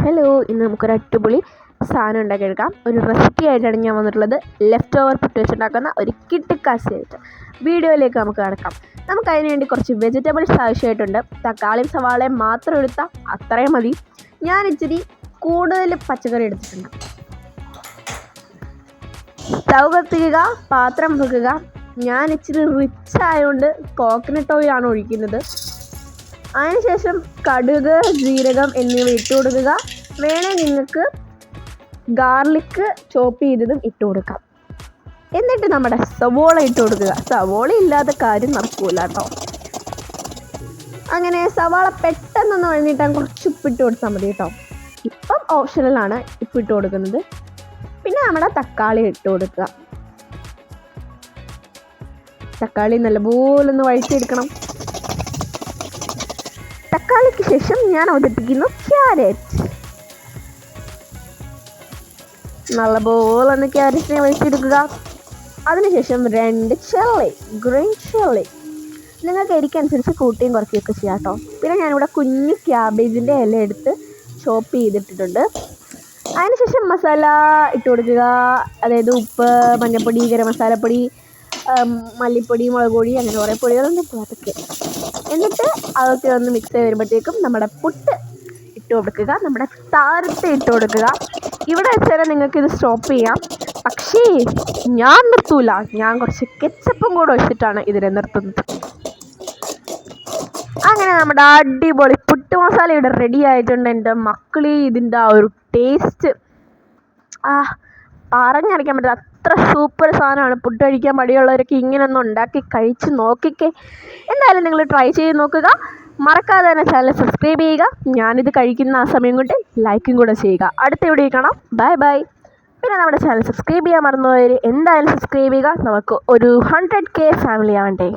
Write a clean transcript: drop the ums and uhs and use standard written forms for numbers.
Hello, ഇന്ന് നമുക്കൊരു അടിപൊളി സാധനം ഉണ്ടാക്കിയെടുക്കാം. ഒരു റെസിപ്പി ആയിട്ടാണ് ഞാൻ വന്നിട്ടുള്ളത്. ലെഫ്റ്റ് ഓവർ പുട്ട് വെച്ചുണ്ടാക്കുന്ന ഒരു കിട്ടിക്കാശയായിട്ട്. വീഡിയോയിലേക്ക് നമുക്ക് കിടക്കാം. നമുക്കതിന് വേണ്ടി കുറച്ച് വെജിറ്റബിൾസ് ആവശ്യമായിട്ടുണ്ട്. തക്കാളിയും സവാളയും മാത്രം എടുത്താൽ അത്രയും മതി. ഞാൻ ഇച്ചിരി കൂടുതൽ പച്ചക്കറി എടുത്തിട്ടുണ്ട്. സ്റ്റൗ കത്തിക്കുക, പാത്രം വെക്കുക. ഞാൻ ഇച്ചിരി റിച്ച് ആയതുകൊണ്ട് കോക്കനട്ട് ഓയിലാണ് ഒഴിക്കുന്നത്. അതിനുശേഷം കടുക്, ജീരകം എന്നിവ ഇട്ട് കൊടുക്കുക. വേണേൽ നിങ്ങൾക്ക് ഗാർലിക്ക് ചോപ്പ് ചെയ്തതും ഇട്ട് കൊടുക്കാം. എന്നിട്ട് നമ്മുടെ സവോള ഇട്ട് കൊടുക്കുക. സവോള ഇല്ലാത്ത കാര്യം നടക്കൂല കേട്ടോ. അങ്ങനെ സവാള പെട്ടെന്നൊന്ന് വഴഞ്ഞിട്ടാൻ കുറച്ച് ഉപ്പിട്ട് കൊടുത്താൽ മതി കേട്ടോ. ഇപ്പം ഓപ്ഷണലാണ് ഉപ്പിട്ട് കൊടുക്കുന്നത്. പിന്നെ നമ്മുടെ തക്കാളി ഇട്ട് കൊടുക്കുക. തക്കാളി നല്ലപോലെ ഒന്ന് വഴറ്റിയെടുക്കണം. തക്കാളിക്ക് ശേഷം ഞാൻ അവതരിപ്പിക്കുന്നു ക്യാരറ്റ്. നല്ലപോലെ ഒന്ന് ക്യാരറ്റിനെ വഴറ്റിയെടുക്കുക. അതിനുശേഷം 2 ചെള്ളി, ഗ്രീൻ ചെള്ളി. നിങ്ങൾക്ക് എരിക്കനുസരിച്ച് കൂട്ടിയും കുറയ്ക്കുകയൊക്കെ ചെയ്യാം കേട്ടോ. പിന്നെ ഞാനിവിടെ കുഞ്ഞ് ക്യാബേജിൻ്റെ ഇല എടുത്ത് ചോപ്പ് ചെയ്തിട്ടിട്ടുണ്ട്. അതിനുശേഷം മസാല ഇട്ട് കൊടുക്കുക. അതായത് ഉപ്പ്, മഞ്ഞൾപ്പൊടി, ഗരം മസാലപ്പൊടി, മല്ലിപ്പൊടി, മുളക് പൊടി, അങ്ങനെ കുറേ പൊടികളൊന്നും ഇട്ട് അതൊക്കെ. എന്നിട്ട് അതൊക്കെ ഒന്ന് മിക്സ് ചെയ്ത് വരുമ്പോഴത്തേക്കും നമ്മുടെ പുട്ട് ഇട്ട് കൊടുക്കുക. നമ്മുടെ താരത്തെ ഇട്ട് കൊടുക്കുക. ഇവിടെ വെച്ചാൽ നിങ്ങൾക്ക് ഇത് സ്റ്റോപ്പ് ചെയ്യാം. പക്ഷേ ഞാൻ നിർത്തൂല. ഞാൻ കുറച്ച് കെച്ചപ്പും കൂടെ വെച്ചിട്ടാണ് ഇതിനെ നിർത്തുന്നത്. അങ്ങനെ നമ്മുടെ അടിപൊളി പുട്ട് മസാല ഇവിടെ റെഡി ആയിട്ടുണ്ട്. എൻ്റെ മക്കളെ, ഇതിൻ്റെ ആ ഒരു ടേസ്റ്റ് പറഞ്ഞറിയിക്കാൻ പറ്റില്ല. അത്ര സൂപ്പർ സാധനമാണ്. പുട്ട് കഴിക്കാൻ മടിയുള്ളവരൊക്കെ ഇങ്ങനെയൊന്നും ഉണ്ടാക്കി കഴിച്ച് നോക്കിക്കേ. എന്തായാലും നിങ്ങൾ ട്രൈ ചെയ്ത് നോക്കുക. മറക്കാതെ തന്നെ ചാനൽ സബ്സ്ക്രൈബ് ചെയ്യുക. ഞാനിത് കഴിക്കുന്ന ആ സമയം കൊണ്ട് ലൈക്കും കൂടെ ചെയ്യുക. അടുത്ത വീഡിയോ കാണാം. Bye bye. പിന്നെ നമ്മുടെ ചാനൽ സബ്സ്ക്രൈബ് ചെയ്യാൻ മറന്നുപോയവർ എന്തായാലും സബ്സ്ക്രൈബ് ചെയ്യുക. നമുക്ക് ഒരു 100K ഫാമിലി ആവണ്ടേ.